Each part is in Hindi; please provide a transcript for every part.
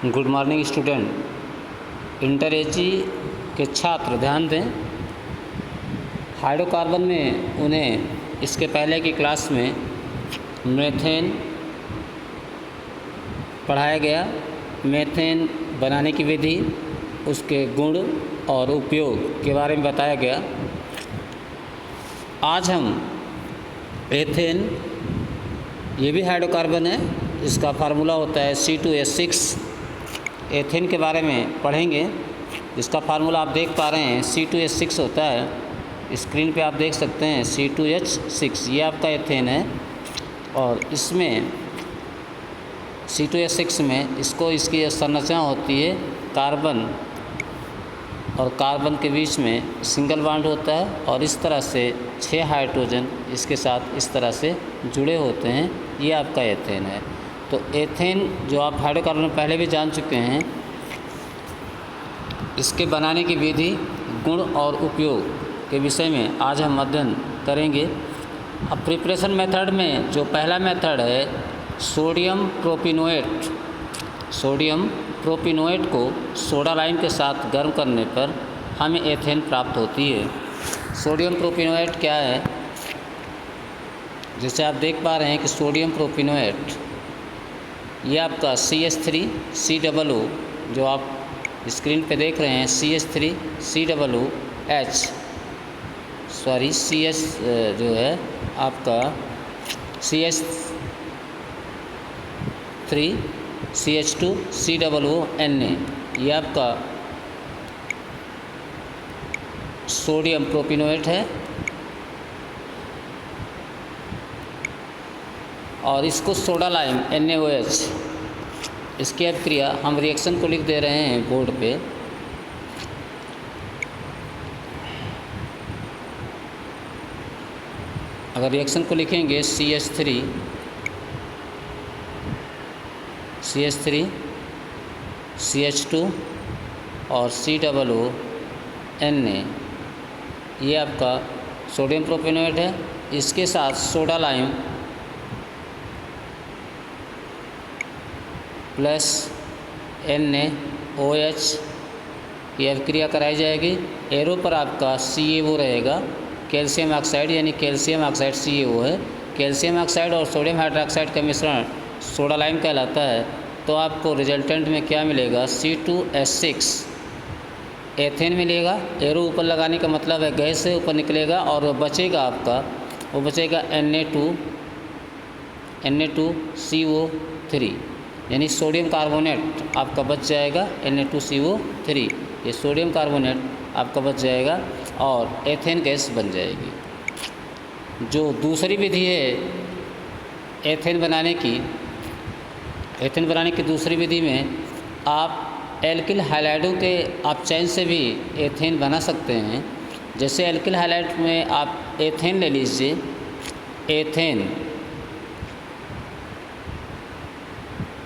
Good morning student. इंटर एजी के छात्र ध्यान दें। हाइड्रोकार्बन में उन्हें इसके पहले की क्लास में मीथेन पढ़ाया गया। मीथेन बनाने की विधि, उसके गुण और उपयोग के बारे में बताया गया। आज हम एथेन, ये भी हाइड्रोकार्बन है, इसका फार्मूला होता है C2H6। एथेन के बारे में पढ़ेंगे। इसका फार्मूला आप देख पा रहे हैं, C2H6 होता है। स्क्रीन पे आप देख सकते हैं C2H6, ये आपका एथेन है। और इसमें C2H6 में इसकी संरचना होती है कार्बन और कार्बन के बीच में सिंगल बॉन्ड होता है और इस तरह से 6 हाइड्रोजन इसके साथ इस तरह से जुड़े होते हैं। ये आपका एथेन है। तो एथेन जो आप हाइड्रोकार्बन में पहले भी जान चुके हैं, इसके बनाने की विधि, गुण और उपयोग के विषय में आज हम अध्ययन करेंगे। अब प्रिपरेशन मेथड में जो पहला मेथड है सोडियम प्रोपिनोएट को सोडा लाइम के साथ गर्म करने पर हमें एथेन प्राप्त होती है। सोडियम प्रोपिनोएट क्या है? जैसे आप देख पा रहे हैं कि सोडियम प्रोपिनोएट ये आपका CH3COO, जो आप स्क्रीन पे देख रहे हैं, CH3COOH, CH जो है आपका CH3CH2COONA, ये आपका सोडियम प्रोपिनोएट है। और इसको सोडा लाइम NaOH, इसकी अभिक्रिया हम रिएक्शन को लिख दे रहे हैं बोर्ड पे। अगर रिएक्शन को लिखेंगे CH3 CH2 और COONA, ये आपका सोडियम प्रोपिनोएट है। इसके साथ सोडा लाइम प्लस NaOH की अभिक्रिया कराई जाएगी। एरो पर आपका CaO रहेगा, कैल्शियम ऑक्साइड, यानी कैल्शियम ऑक्साइड CaO है। कैल्शियम ऑक्साइड और सोडियम हाइड्रोक्साइड का मिश्रण सोडा लाइम कहलाता है। तो आपको रिजल्टेंट में क्या मिलेगा? C2H6 एथेन मिलेगा। एरो ऊपर लगाने का मतलब है गैस से ऊपर निकलेगा और वो बचेगा Na2CO3, यानी सोडियम कार्बोनेट आपका बच जाएगा। Na2CO3, ये सोडियम कार्बोनेट आपका बच जाएगा और एथेन गैस बन जाएगी। जो दूसरी विधि है एथेन बनाने की दूसरी विधि में आप एल्किल हाइलाइडों के आप चयन से भी एथेन बना सकते हैं। जैसे एल्किल हाइलाइड में आप एथेन ले लीजिए।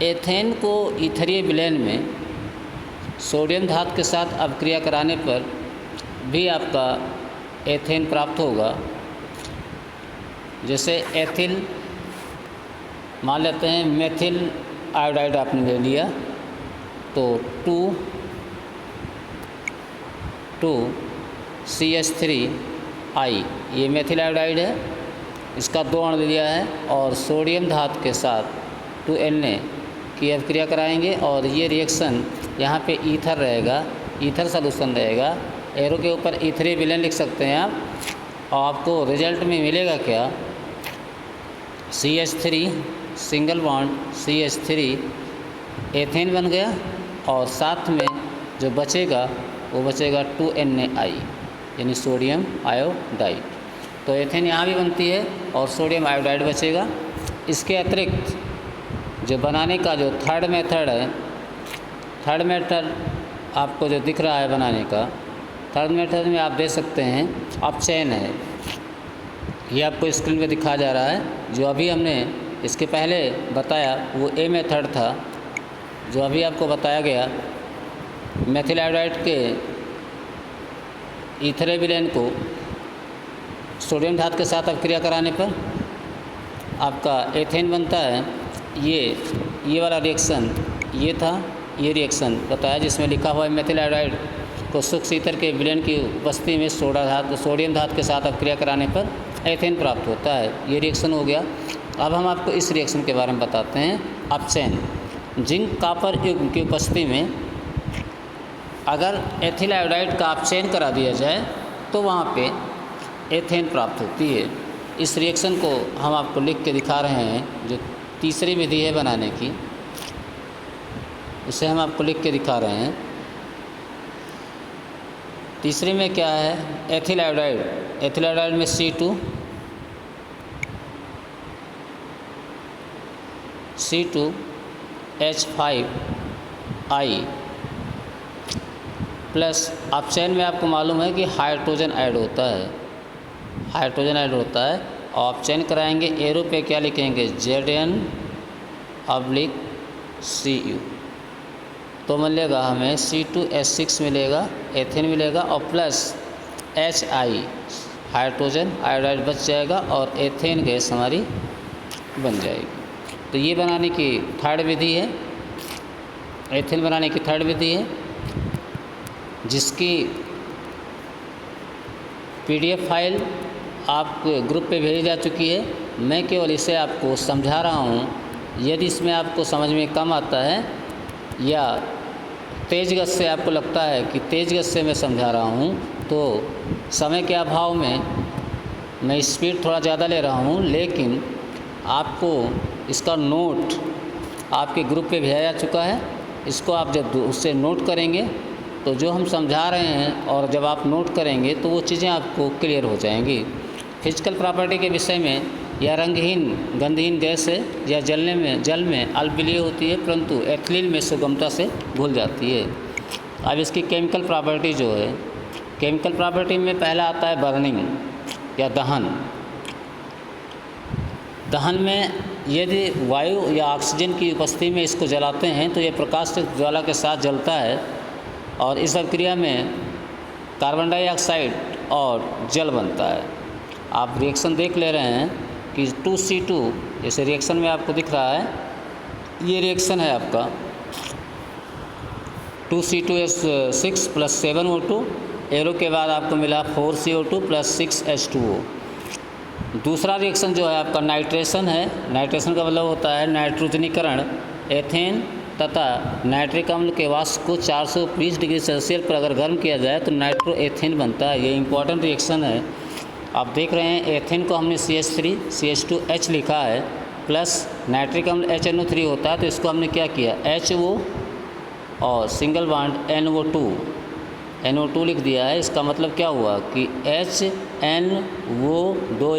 एथेन को इथेरियबिलेन में सोडियम धातु के साथ अभिक्रिया कराने पर भी आपका एथेन प्राप्त होगा। जैसे एथिल, मान लेते हैं मेथिल आयोडाइड आपने ले लिया, तो 2CH3I, ये मेथिल आयोडाइड है, इसका 2 अणु लिया है और सोडियम धातु के साथ 2Na की अभिक्रिया कराएंगे और ये रिएक्शन यहाँ पे ईथर रहेगा, ईथर सॉल्यूशन रहेगा। एरो के ऊपर इथेरियबिलेन लिख सकते हैं आप। और आपको रिजल्ट में मिलेगा क्या? CH3 single bond CH3 ethane बन गया और साथ में जो बचेगा वो बचेगा 2NaI, यानी सोडियम आयोडाइड। तो एथेन यहाँ भी बनती है और सोडियम आयोडाइड बचेगा। इसके अतिरिक्त जो बनाने का जो थर्ड मेथड आपको जो दिख रहा है बनाने का, थर्ड मेथड में आप देख सकते हैं अपचयन है। ये आपको स्क्रीन पे दिखाया जा रहा है। जो अभी हमने इसके पहले बताया वो A मेथड था, जो अभी आपको बताया गया। मेथिल आयोडाइड के इथेरियबिलेन को सोडियम धातु के साथ अभिक्रिया कराने पर आपका एथेन बनता है। ये वाला रिएक्शन ये था ये रिएक्शन बताया जिसमें लिखा हुआ है मेथिल आयोडाइड को शुष्क ईथर के विलयन की उपस्थिति में सोडियम धातु के साथ अपक्रिया कराने पर एथेन प्राप्त होता है। ये रिएक्शन हो गया। अब हम आपको इस रिएक्शन के बारे में बताते हैं। अपचयन, जिंक कॉपर युग्म की उपस्थिति में अगर एथिल आयोडाइड का अपचयन करा दिया जाए तो वहाँ पे एथेन प्राप्त होती है। इस रिएक्शन को हम आपको लिख के दिखा रहे हैं, जो तीसरी विधि है बनाने की, उसे हम आपको लिख के दिखा रहे हैं। तीसरे में क्या है, एथिल आयोडाइड, एथिल आयोडाइड में C2H5I प्लस अपचयन में आपको मालूम है कि हाइड्रोजन ऐड होता है, हाइड्रोजन ऐड होता है। और अपचयन कराएंगे, एरो पे क्या लिखेंगे, Zn/Cu, तो मिलेगा हमें C2H6 मिलेगा, एथेन मिलेगा, और प्लस Hi, हाइड्रोजन आयोडाइड बच जाएगा और एथेन गैस हमारी बन जाएगी। तो ये बनाने की थर्ड विधि है, एथेन बनाने की थर्ड विधि है, जिसकी PDF फाइल आपको ग्रुप पे भेजी जा चुकी है। मैं केवल इसे आपको समझा रहा हूँ। यदि इसमें आपको समझ में कम आता है या तेज गति से आपको लगता है कि तेज गति से मैं समझा रहा हूँ, तो समय के अभाव में मैं स्पीड थोड़ा ज़्यादा ले रहा हूँ, लेकिन आपको इसका नोट आपके ग्रुप पे भेजा जा चुका है। इसको आप जब उससे नोट करेंगे तो जो हम समझा रहे हैं और जब आप नोट करेंगे तो वो चीज़ें आपको क्लियर हो जाएंगी। फिजिकल प्रॉपर्टी के विषय में यह रंगहीन गंधहीन गैस है, या जल में अल्पविलीय होती है, परंतु एथिलीन में सुगमता से घुल जाती है। अब इसकी केमिकल प्रॉपर्टी जो है, केमिकल प्रॉपर्टी में पहला आता है बर्निंग या दहन। दहन में यदि वायु या ऑक्सीजन की उपस्थिति में इसको जलाते हैं तो ये प्रकाश ज्वाला के साथ जलता है, और इस अभिक्रिया में कार्बन डाइऑक्साइड और जल बनता है। आप रिएक्शन देख ले रहे हैं कि 2C2, जैसे रिएक्शन में आपको दिख रहा है, ये रिएक्शन है आपका 2C2H6 + 7O2, एरो के बाद आपको मिला 4CO2 + 6H2O। दूसरा रिएक्शन जो है आपका नाइट्रेशन है। नाइट्रेशन का मतलब होता है नाइट्रोजनीकरण। एथेन तथा नाइट्रिक अम्ल के वाष्प को 420 डिग्री सेल्सियस पर अगर गर्म किया जाए तो नाइट्रो एथेन बनता है। ये इंपॉर्टेंट रिएक्शन है। आप देख रहे हैं एथेन को हमने CH3CH2H लिखा है, प्लस नाइट्रिक अम्ल HNO3 होता है, तो इसको हमने क्या किया, HO और सिंगल बॉन्ड NO2 लिख दिया है। इसका मतलब क्या हुआ कि HNO दो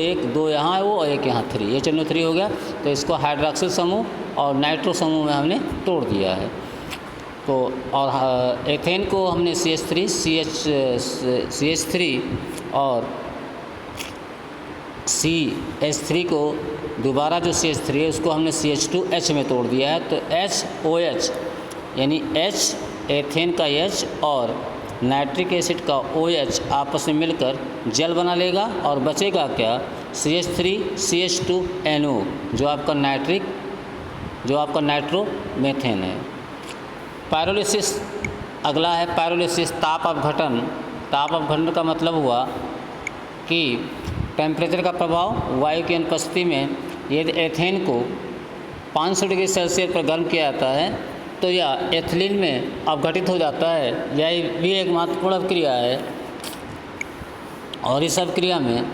यहाँ है वो और एक यहाँ 3, HNO3 हो गया। तो इसको हाइड्रॉक्सिल समूह और नाइट्रो समूह में हमने तोड़ दिया है। तो और एथेन को हमने CH3 और CH3 को दोबारा जो CH3 है उसको हमने CH2H में तोड़ दिया है। तो HOH यानी H एथेन का H और नाइट्रिक एसिड का OH आपस में मिलकर जल बना लेगा, और बचेगा क्या, CH3CH2NO जो आपका नाइट्रोमेथेन है। पायरोलिसिस अगला है। पायरोलिसिस ताप अपघटन। ताप अपघटन का मतलब हुआ कि टेम्परेचर का प्रभाव वायु की अनुपस्थिति में यदि एथेन को 500 डिग्री सेल्सियस पर गर्म किया जाता है तो यह एथिलीन में अपघटित हो जाता है। यह भी एक महत्वपूर्ण अभिक्रिया है, और इस अभिक्रिया में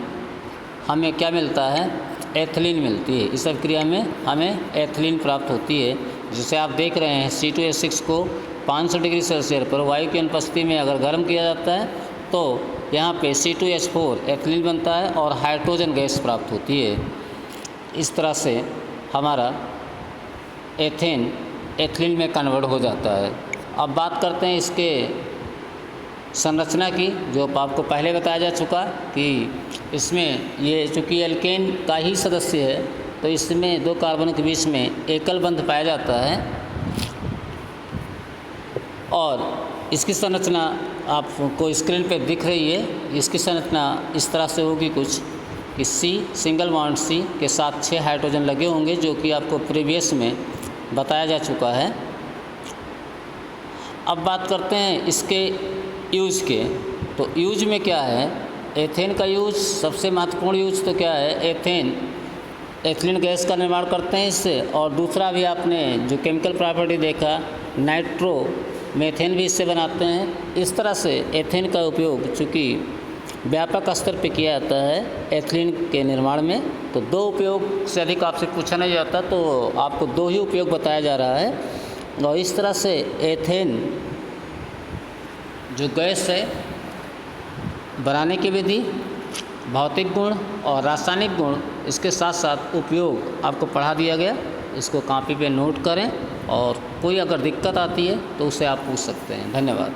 हमें क्या मिलता है, एथिलीन मिलती है। इस अभिक्रिया में हमें एथिलीन प्राप्त होती है, जिसे आप देख रहे हैं C2H6 को 500 डिग्री सेल्सियस पर वायु की अनुपस्थिति में अगर गर्म किया जाता है तो यहाँ पे C2H4 एथिलीन बनता है और हाइड्रोजन गैस प्राप्त होती है। इस तरह से हमारा एथेन एथिलीन में कन्वर्ट हो जाता है। अब बात करते हैं इसके संरचना की, जो आपको पहले बताया जा चुका कि इसमें ये चूँकि एल्केन का ही सदस्य है तो इसमें 2 कार्बनों के बीच में एकल बंध पाया जाता है, और इसकी संरचना आपको स्क्रीन पे दिख रही है। इसकी संरचना इस तरह से होगी कुछ कि सिंगल बॉन्ड C के साथ 6 हाइड्रोजन लगे होंगे, जो कि आपको प्रीवियस में बताया जा चुका है। अब बात करते हैं इसके यूज के। तो यूज में क्या है, एथेन का यूज, सबसे महत्वपूर्ण यूज तो क्या है, एथिलीन गैस का निर्माण करते हैं इससे। और दूसरा भी आपने जो केमिकल प्रॉपर्टी देखा, नाइट्रो मेथेन भी इससे बनाते हैं। इस तरह से एथेन का उपयोग चूँकि व्यापक स्तर पर किया जाता है एथिलीन के निर्माण में, तो 2 उपयोग से अधिक आपसे पूछा नहीं जाता, तो आपको 2 ही उपयोग बताया जा रहा है। और इस तरह से एथेन जो गैस है बनाने की विधि, भौतिक गुण और रासायनिक गुण, इसके साथ साथ उपयोग आपको पढ़ा दिया गया। इसको कॉपी पे नोट करें और कोई अगर दिक्कत आती है तो उससे आप पूछ सकते हैं। धन्यवाद।